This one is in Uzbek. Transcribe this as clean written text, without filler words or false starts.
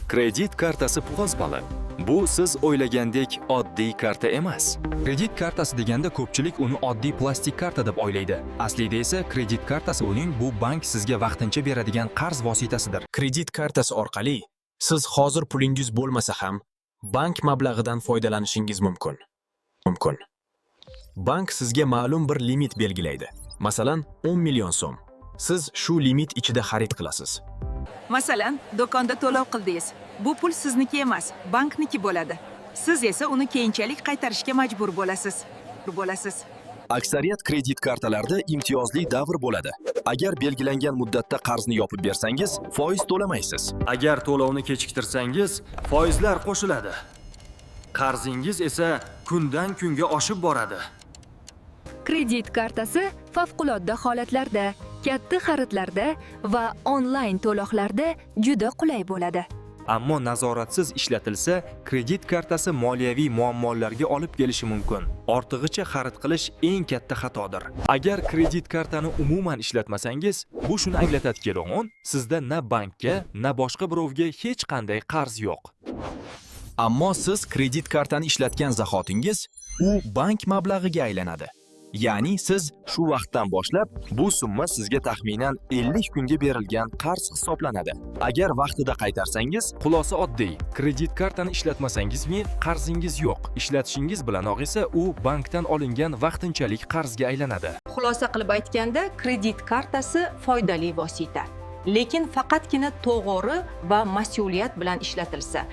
Kredit kartasi plazmali. Bu siz o'ylagandek oddiy karta emas. Kredit kartasi deganda ko'pchilik uni oddiy plastik karta deb o'ylaydi. Aslida esa kredit kartasi uning bu bank sizga vaqtincha beradigan qarz vositasidir. Kredit kartasi orqali siz hozir pulingiz bo'lmasa ham bank mablag'idan foydalanishingiz mumkin. Bank sizga ma'lum bir limit belgilaydi. Masalan, 10 million so'm. Siz shu limit ichida xarid qilasiz. Masalan, do'konda to'lov qildingiz. Bu pul sizniki emas, bankniki bo'ladi. Siz esa uni keyinchalik qaytarishga majbur bo'lasiz. Aksariyat kredit kartalarda imtiyozli davr bo'ladi. Agar belgilangan muddatda qarzni yopib bersangiz, foiz to'lamaysiz. Agar to'lovni kechiktirsangiz, foizlar qo'shiladi. Qarzingiz esa kundan kunga oshib boradi. Kredit kartasi favqulodda holatlarda, katta xaridlarda va onlayn to'lovlarda juda qulay bo'ladi. Ammo nazoratsiz ishlatilsa, kredit kartasi moliyaviy muammolarga olib kelishi mumkin. Ortig'icha xarid qilish eng katta xatodir. Agar kredit kartani umuman ishlatmasangiz, bu shuni anglatadiki, sizda na bankka, na boshqa birovga hech qanday qarz yo'q. Ammo siz kredit kartani ishlatgan zahotingiz u bank mablag'iga aylanadi. Ya'ni siz Shu vaqtdan boshlab bu summa sizga taxminan 50 kunga berilgan qarz hisoblanadi. Agar vaqtida qaytarsangiz, xulosa oddiy. Kredit kartani ishlatmasangizmi, qarzingiz yo'q. Ishlatishingiz bilanoq esa u bankdan olingan vaqtinchalik qarzga aylanadi. Xulosa qilib aytganda, kredit kartasi foydali vosita. Lekin faqatgina to'g'ri va mas'uliyat bilan ishlatilsa